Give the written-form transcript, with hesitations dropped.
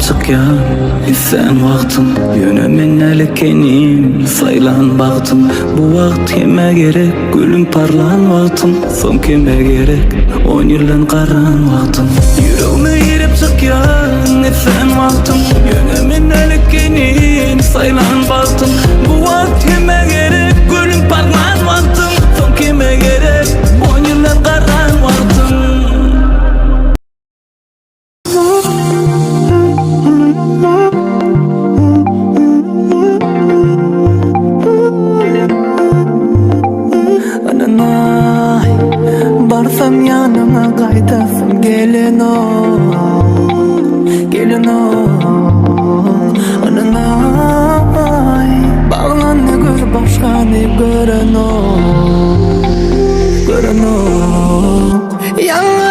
çıkyan sen vaktin yönümün elkenim saylan baktım. Bu vakt kime gerek gülüm parlan vaktin. Son kime gerek 10 yıldan karan vaktin. Yüreğimi yirip çıkyan sen vaktin yönümün elkenim saylan baktım. Bu vakt